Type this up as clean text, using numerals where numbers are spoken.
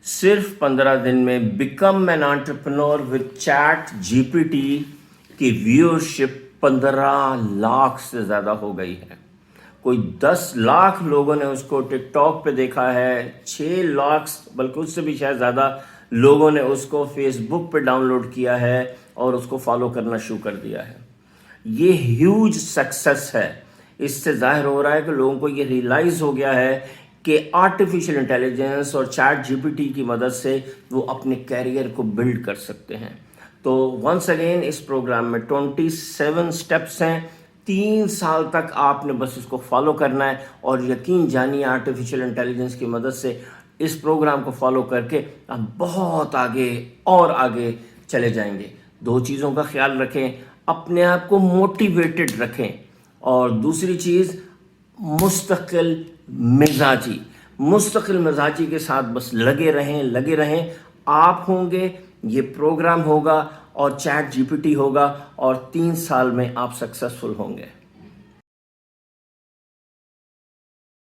सिर्फ 15 दिन में become an entrepreneur with chat GPT की व्यूअरशिप 15 लाख से ज़्यादा हो गई है। कोई 10 लाख लोगों ने उसको टिकटॉक पे देखा है, 6 लाख बल्कि उससे भी शायद ज़्यादा लोगों ने उसको फेसबुक पे डाउनलोड किया है और उसको फॉलो करना शुरू कर दिया है। ये ह्यूज सक्सेस है। इससे जाहिर हो रहा है कि लोगों को ये रियलाइज़ हो गया है कि आर्टिफिशियल इंटेलिजेंस और चैट जीपीटी की मदद से वो अपने कैरियर को बिल्ड कर सकते हैं। तो वंस अगेन इस प्रोग्राम में 27 स्टेप्स हैं। 3 साल तक आपने बस इसको फॉलो करना है और यकीन जानिए आर्टिफिशियल इंटेलिजेंस की मदद से इस प्रोग्राम को फॉलो करके आप बहुत आगे और आगे चले जाएंगे। 2 चीज़ों का ख्याल रखें, अपने आप को मोटिवेटेड रखें और दूसरी चीज़ मुस्तकिल मिजाजी के साथ बस लगे रहें। आप होंगे, ये प्रोग्राम होगा और चैट जीपीटी होगा और 3 साल में आप सक्सेसफुल होंगे।